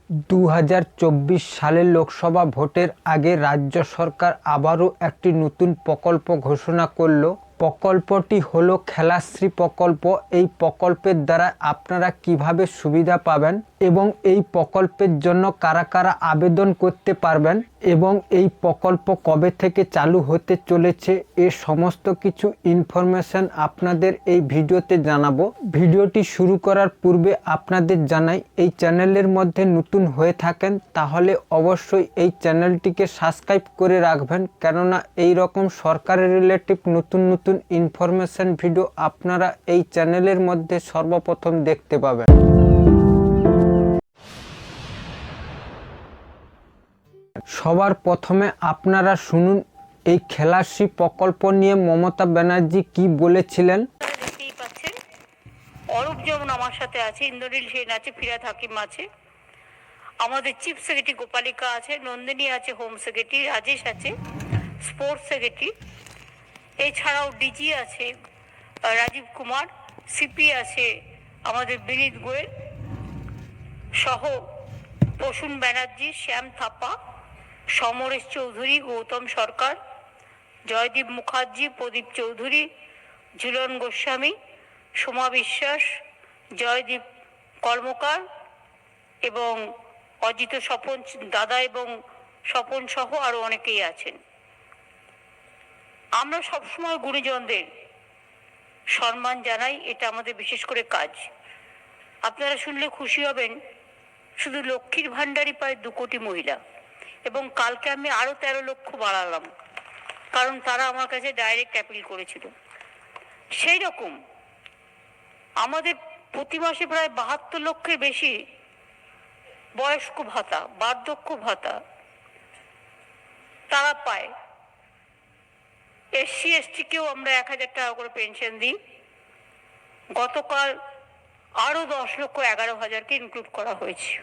2024 সালের লোকসভা ভোটের আগে রাজ্য সরকার আবারও একটি নতুন প্রকল্প ঘোষণা করল। প্রকল্পটি হলো খেলাশ্রী প্রকল্প। এই প্রকল্পের দ্বারা আপনারা কিভাবে সুবিধা পাবেন এবং এই প্রকল্পের জন্য কারা কারা আবেদন করতে পারবেন এবং এই প্রকল্প কবে থেকে চালু হতে চলেছে, এ সমস্ত কিছু ইনফরমেশন আপনাদের এই ভিডিওতে জানাবো। ভিডিওটি শুরু করার পূর্বে আপনাদের জানাই, এই চ্যানেলের মধ্যে নতুন হয়ে থাকেন তাহলে অবশ্যই এই চ্যানেলটিকে সাবস্ক্রাইব করে রাখবেন, কেননা এই রকম সরকারের রিলেটিভ নতুন নতুন ইনফরমেশন ভিডিও আপনারা এই চ্যানেলের মধ্যে সর্বপ্রথম দেখতে পাবেন। সবার প্রথমে আপনারা শুনুন এই খেলাশ্রী প্রকল্প নিয়ে মমতা ব্যানার্জি কি বলেছিলেন। দেখতেই পাচ্ছেন, অরূপ যেমন আমার সাথে আছে, ইন্দ্রনীল সেন আছে, ফিরাদ হাকিম আছে, আমাদের চিফ সেক্রেটারি গোপালিকা আছে, নন্দিনী আছে, হোম সেক্রেটারি রাজেশ আছে, স্পোর্টস সেক্রেটারি, এছাড়াও ডিজি আছে রাজীব কুমার, সিপি আছে আমাদের বিনীত গোয়েল সহ প্রসূন ব্যানার্জি, শ্যাম থাপা, সমরেশ চৌধুরী, গৌতম সরকার, জয়দীপ মুখার্জি, প্রদীপ চৌধুরী, ঝুলন গোস্বামী, সোমা বিশ্বাস, জয়দীপ কর্মকার এবং অজিত স্বপন দাদা এবং স্বপন সহ আরো অনেকেই আছেন। আমরা সবসময় গুণীজনদের সম্মান জানাই, এটা আমাদের বিশেষ করে কাজ। আপনারা শুনলে খুশি হবেন, শুধু লক্ষ্মীর ভাণ্ডারই পায় 2 কোটি মহিলা, এবং কালকে আমি আরো 13 লক্ষ বাড়ালাম, কারণ তারা আমার কাছে ডাইরেক্ট অ্যাপিল করেছিল। সেই রকম আমাদের প্রতি মাসে প্রায় 72 লক্ষের বেশি বয়স্ক ভাতা, বার্ধক্য ভাতা তারা পায়। SC ST কেও আমরা 1000 টাকা করে পেনশন দিই। গতকাল আরো 10,11,000কে ইনক্লুড করা হয়েছে।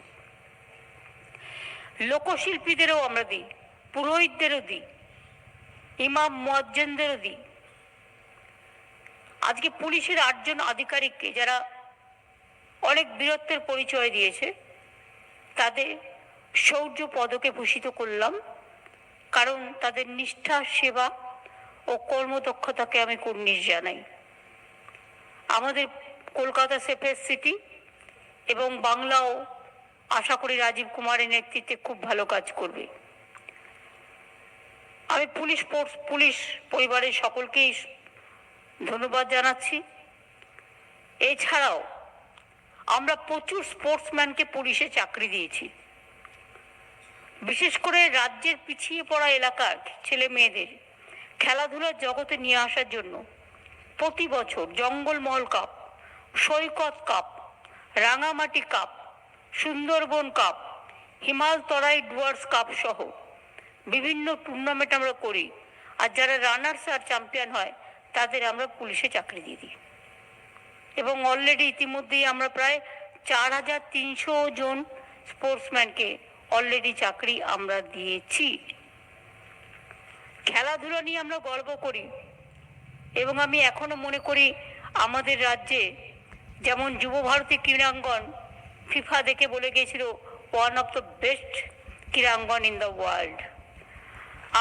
লোকশিল্পীদেরও আমরা দিই, পুরোহিতদেরও দিই, ইমাম মুয়াজ্জিনদেরও দিই। আজকে পুলিশের 8 জন আধিকারিককে যারা অনেক বীরত্বের পরিচয় দিয়েছে তাদের শৌর্য পদকে ভূষিত করলাম, কারণ তাদের নিষ্ঠা, সেবা ও কর্মদক্ষতাকে আমি কুর্নিশ জানাই। আমাদের কলকাতা সেফেস্ট সিটি এবং বাংলাও আশা করি রাজীব কুমারের নেতৃত্বে খুব ভালো কাজ করবে। আমি পুলিশ পরিবারের সকলকেই ধন্যবাদ জানাচ্ছি। এছাড়াও আমরা প্রচুর স্পোর্টসম্যানকে পুলিশে চাকরি দিয়েছি। বিশেষ করে রাজ্যের পিছিয়ে পড়া এলাকার ছেলে মেয়েদের খেলাধুলার জগতে নিয়ে আসার জন্য প্রতি বছর Jangalmahal cup, Saikat cup, Rangamati cup, Sundarban cup, Himal Terai Dooars cup সহ বিভিন্ন টুর্নামেন্ট আমরা করি। আর যারা রানার্স আর চ্যাম্পিয়ন হয় তাদের আমরা পুলিশে চাকরি দিয়ে দিই। এবং অলরেডি ইতিমধ্যেই আমরা প্রায় 4300 জন স্পোর্টসম্যানকে অলরেডি চাকরি আমরা দিয়েছি। খেলাধুলা নিয়ে আমরা গর্ব করি এবং আমি এখনো মনে করি আমাদের রাজ্যে যেমন যুব ভারতী ক্রীড়াঙ্গন ফিফা দেখে বলে গিয়েছিল one of the best Krirangan in the world.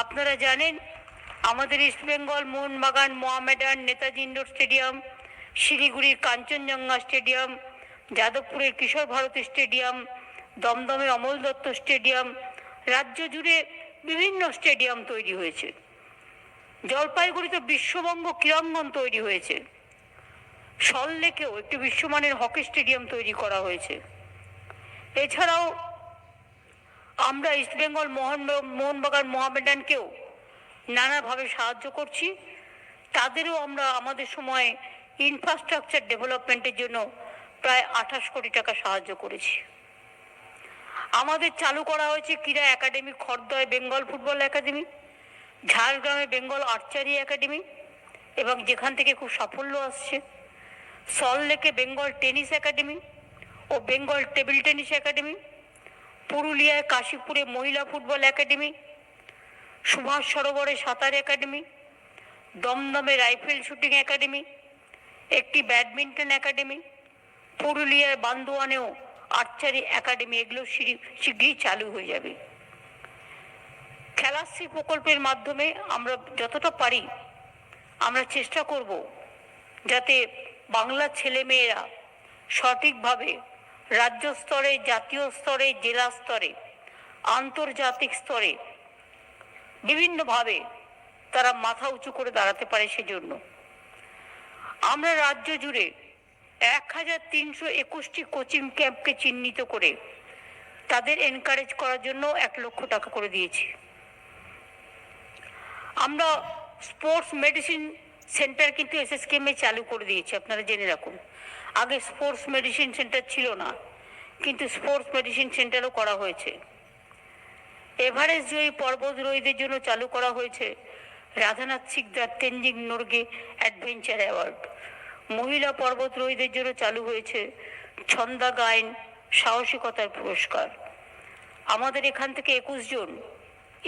আপনারা জানেন আমাদের ইস্টবেঙ্গল, মোহনবাগান, মোহামেডান, নেতাজি ইন্ডোর স্টেডিয়াম, শিলিগুড়ির কাঞ্চনজঙ্ঘা স্টেডিয়াম, যাদবপুরের কিশোর ভারতী স্টেডিয়াম, দমদমে অমল দত্ত স্টেডিয়াম, রাজ্য জুড়ে বিভিন্ন স্টেডিয়াম তৈরি হয়েছে। জলপাইগুড়িতে বিশ্ববঙ্গ ক্রীড়াঙ্গন তৈরি হয়েছে। সল্টলেকেও একটি বিশ্বমানের হকি স্টেডিয়াম তৈরি করা হয়েছে। এছাড়াও আমরা ইস্টবেঙ্গল, মোহনবাগান, মোহামেডানকেও নানাভাবে সাহায্য করছি। তাদেরও আমরা আমাদের সময়ে ইনফ্রাস্ট্রাকচার ডেভেলপমেন্টের জন্য প্রায় 28 কোটি টাকা সাহায্য করেছি। আমাদের চালু করা হয়েছে ক্রীড়া একাডেমি, খড়দয় বেঙ্গল ফুটবল একাডেমি, ঝাড়গ্রামে বেঙ্গল আর্চারি একাডেমি, এবং যেখান থেকে খুব সাফল্য আসছে সল্টলেকে বেঙ্গল টেনিস একাডেমি ও বেঙ্গল টেবিল টেনিস একাডেমি, পুরুলিয়ায় কাশীপুরে মহিলা ফুটবল একাডেমি, সুভাষ সরোবরে সাঁতার একাডেমি, দমদমে রাইফেল শুটিং একাডেমি, একটি ব্যাডমিন্টন একাডেমি, পুরুলিয়ায় বান্দোয়ানেও আর্চারি একাডেমি, এগুলো শীঘ্রই চালু হয়ে যাবে। খেলাশ্রী প্রকল্পের মাধ্যমে আমরা যতটা পারি আমরা চেষ্টা করব যাতে বাংলার ছেলেমেয়েরা সঠিকভাবে রাজ্য স্তরে, জাতীয় স্তরে, জেলা স্তরে, আন্তর্জাতিক স্তরে বিভিন্নভাবে তারা মাথা উঁচু করে দাঁড়াতে পারে। সেজন্য আমরা রাজ্য জুড়ে 1321টি কোচিং ক্যাম্পকে চিহ্নিত করে তাদের এনকারেজ করার জন্য 1 লক্ষ টাকা করে দিয়েছি। আমরা স্পোর্টস মেডিসিন সেন্টার কিন্তু এসএসকেএমে চালু করে দিয়েছি, আপনারা জেনে রাখুন। আগে স্পোর্টস মেডিসিন সেন্টার ছিল না, কিন্তু স্পোর্টস মেডিসিন সেন্টারও করা হয়েছে। এভারেস্ট জয়ী পর্বতারোহীদের জন্য চালু করা হয়েছে রাধানাথ সিকদার তেনজিং নোরগে অ্যাডভেঞ্চার অ্যাওয়ার্ড। মহিলা পর্বতারোহীদের জন্য চালু হয়েছে ছন্দা গায়েন সাহসিকতার পুরস্কার। আমাদের এখান থেকে 21 জন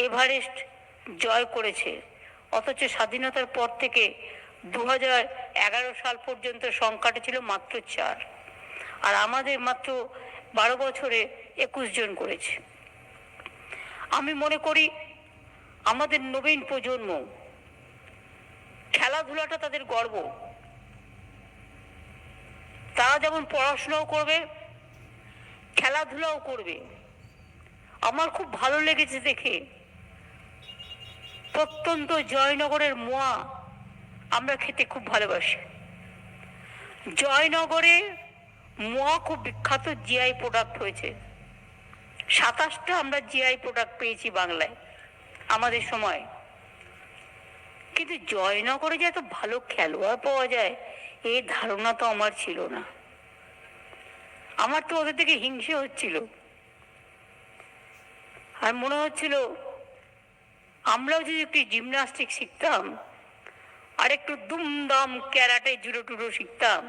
এভারেস্ট জয় করেছে, অথচ স্বাধীনতার পর থেকে 2011 সাল পর্যন্ত সংখ্যাটা ছিল মাত্র 4, আর আমাদের মাত্র 12 বছরে 21 জন করেছে। আমি মনে করি আমাদের নবীন প্রজন্ম, খেলাধুলাটা তাদের গর্ব। তারা যেমন পড়াশোনাও করবে, খেলাধুলাও করবে। আমার খুব ভালো লেগেছে দেখে, প্রত্যন্ত জয়নগরের মোয়া আমরা খেতে খুব ভালোবাসি। জয়নগরে মোয়া খুব বিখ্যাত জিআই প্রোডাক্ট হয়েছে। 27টা আমরা জিআই প্রোডাক্ট পেয়েছি বাংলায় আমাদের সময়। কিন্তু জয়নগরে যে এত ভালো খেলোয়াড় পাওয়া যায় এই ধারণা তো আমার ছিল না। আমার তো ওদের থেকে হিংসে হচ্ছিল, আর মনে হচ্ছিল আমরাও যদি একটু জিমনাস্টিক শিখতাম আর একটু দুমদাম ক্যারাটে জুডো টুডো শিখতাম,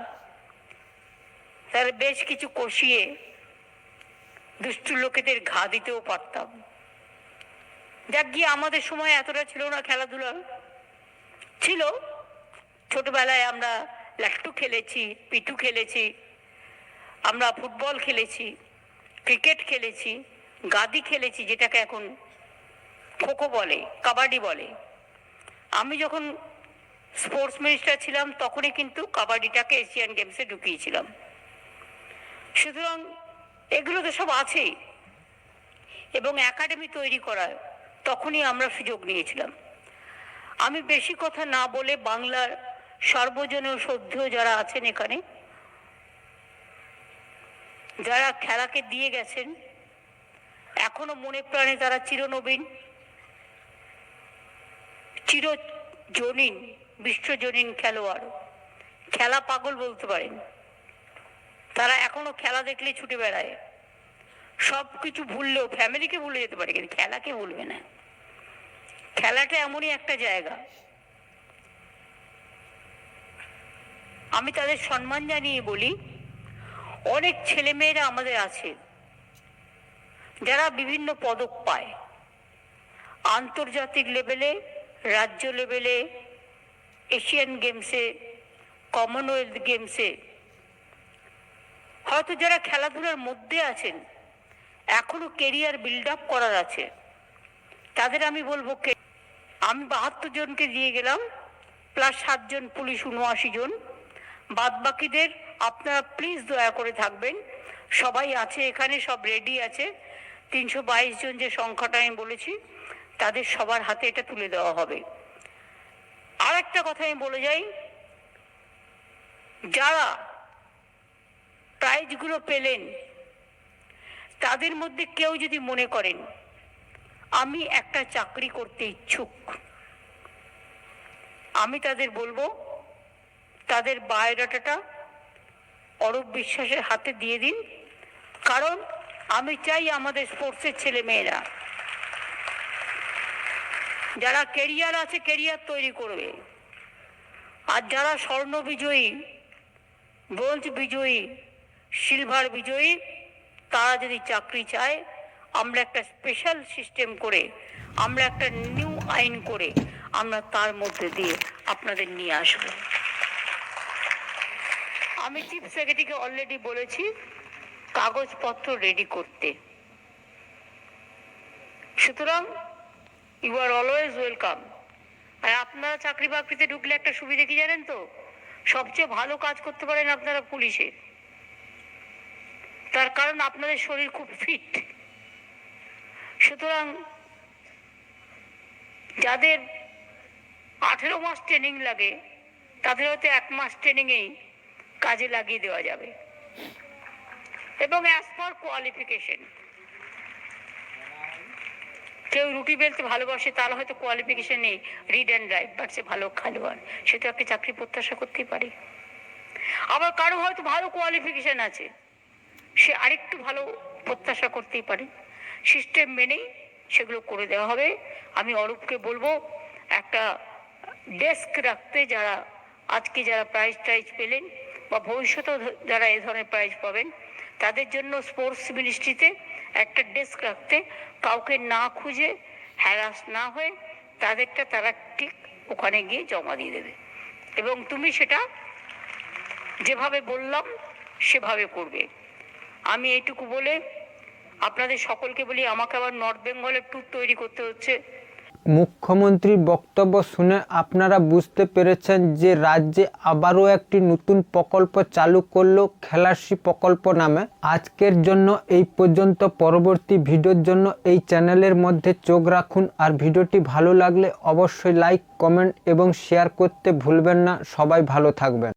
তাহলে বেশ কিছু কষিয়ে দুষ্টু লোকেদের ঘা দিতেও পারতাম। যাক গিয়ে আমাদের সময় এতটা ছিল না, খেলাধুলা ছিল। ছোটবেলায় আমরা লাট্টু খেলেছি, পিটু খেলেছি, আমরা ফুটবল খেলেছি, ক্রিকেট খেলেছি, গাদি খেলেছি, যেটাকে এখন খোখো বলে, কাবাডি বলে। আমি যখন স্পোর্টস মিনিস্টার ছিলাম তখনই কিন্তু কাবাডিটাকে এশিয়ান গেমসে ঢুকিয়েছিলাম। সুতরাং এগুলো তো সব আছেই, এবং একাডেমি তৈরি করার তখনই আমরা সুযোগ নিয়েছিলাম। আমি বেশি কথা না বলে বাংলার সর্বজনীয় শ্রদ্ধেয় যারা আছেন এখানে, যারা খেলাকে দিয়ে গেছেন, এখনো মনে প্রাণে তারা চিরনবীন, চিরজনীন, বিশ্বজনীন খেলোয়াড়, খেলা পাগল বলতে পারেন। তারা এখনো খেলা দেখলে ছুটে বেড়ায়। সবকিছু ভুললেও ফ্যামিলিকে ভুলে যেতে পারে, কিন্তু খেলাকে ভুলবে না। খেলাটা এমনই একটা জায়গা, আমি তাদের সম্মান জানিয়ে বলি, অনেক ছেলেমেয়েরা আমাদের আছে যারা বিভিন্ন পদক পায়, আন্তর্জাতিক লেভেলে, রাজ্য লেভেলে, এশিয়ান গেমসে, কমনওয়েলথ গেমসে। হয়তো যারা খেলাধুলার মধ্যে আছেন, এখনো কেরিয়ার বিল্ড আপ করার আছে, তাদের আমি বলবো, আমি 72 জনকে দিয়ে গেলাম, প্লাস 7 জন পুলিশ, 79 জন। বাদ বাকিদের আপনারা প্লিজ দয়া করে থাকবেন, সবাই আছে এখানে, সব রেডি আছে। 322 জন যে সংখ্যাটা আমি বলেছি, তাদের সবার হাতে এটা তুলে দেওয়া হবে। আর একটা কথা আমি বলে যাই, যারা প্রাইজগুলো পেলেন তাদের মধ্যে কেউ যদি মনে করেন আমি একটা চাকরি করতে ইচ্ছুক, আমি তাদের বলবো তাদের বায়োডাটাটা অরূপ বিশ্বাসের হাতে দিয়ে দিন। কারণ আমি চাই আমাদের স্পোর্টসের ছেলে মেয়েরা যারা কেরিয়ার আছে, কেরিয়ার তৈরি করবে। আর যারা স্বর্ণ বিজয়ী, ব্রোঞ্জ বিজয়ী, সিলভার বিজয়ী, তারা যদি চাকরি চায়, আমরা একটা স্পেশাল সিস্টেম করে, আমরা একটা নিউ আইন করে আমরা তার মধ্যে দিয়ে আপনাদের নিয়ে আসবো। আমি চিফ সেক্রেটারিকে অলরেডি বলেছি কাগজপত্র রেডি করতে। সুতরাং ইউ আর অলওয়েজ ওয়েলকাম। আর আপনারা চাকরি বাকরিতে ঢুকলে একটা সুবিধা কি জানেন তো, সবচেয়ে ভালো কাজ করতে পারেন আপনারা পুলিশে। তার কারণ আপনাদের শরীর খুব ফিট। সুতরাং যাদের 18 মাস ট্রেনিং লাগে তাদের হয়তো 1 মাস ট্রেনিংয়েই কাজে লাগিয়ে দেওয়া যাবে, এবং অ্যাজ পার কোয়ালিফিকেশন। কেউ রুটি বেলতে ভালোবাসে, তার হয়তো কোয়ালিফিকেশন নেই, রিড অ্যান্ড রাইট, বাট সে ভালো খেলোয়াড়, সে তো একটা চাকরি প্রত্যাশা করতেই পারে। আবার কারো হয়তো ভালো কোয়ালিফিকেশন আছে, সে আরেকটু ভালো প্রত্যাশা করতেই পারে। সিস্টেম মেনেই সেগুলো করে দেওয়া হবে। আমি অরূপকে বলবো একটা ডেস্ক রাখতে, যারা আজকে যারা প্রাইজ টাইজ পেলেন বা ভবিষ্যতেও যারা এই ধরনের প্রাইজ পাবেন তাদের জন্য স্পোর্টস মিনিস্ট্রিতে একটা ডেস্ক রাখতে, কাউকে না খুঁজে হ্যারাস না হয়ে তাদেরটা তারা ঠিক ওখানে গিয়ে জমা দিয়ে দেবে। এবং তুমি সেটা যেভাবে বললাম সেভাবে করবে। আমি এইটুকু বলে আপনাদের সকলকে বলি, আমাকে আবার নর্থ বেঙ্গলের ট্যুর তৈরি করতে হচ্ছে। মুখ্যমন্ত্রীর বক্তব্য শুনে আপনারা বুঝতে পেরেছেন যে রাজ্যে আবারও একটি নতুন প্রকল্প চালু করলো, খেলাশ্রী প্রকল্প নামে। আজকের জন্য এই পর্যন্ত। পরবর্তী ভিডিওর জন্য এই চ্যানেলের মধ্যে চোখ রাখুন। আর ভিডিওটি ভালো লাগলে অবশ্যই লাইক, কমেন্ট এবং শেয়ার করতে ভুলবেন না। সবাই ভালো থাকবেন।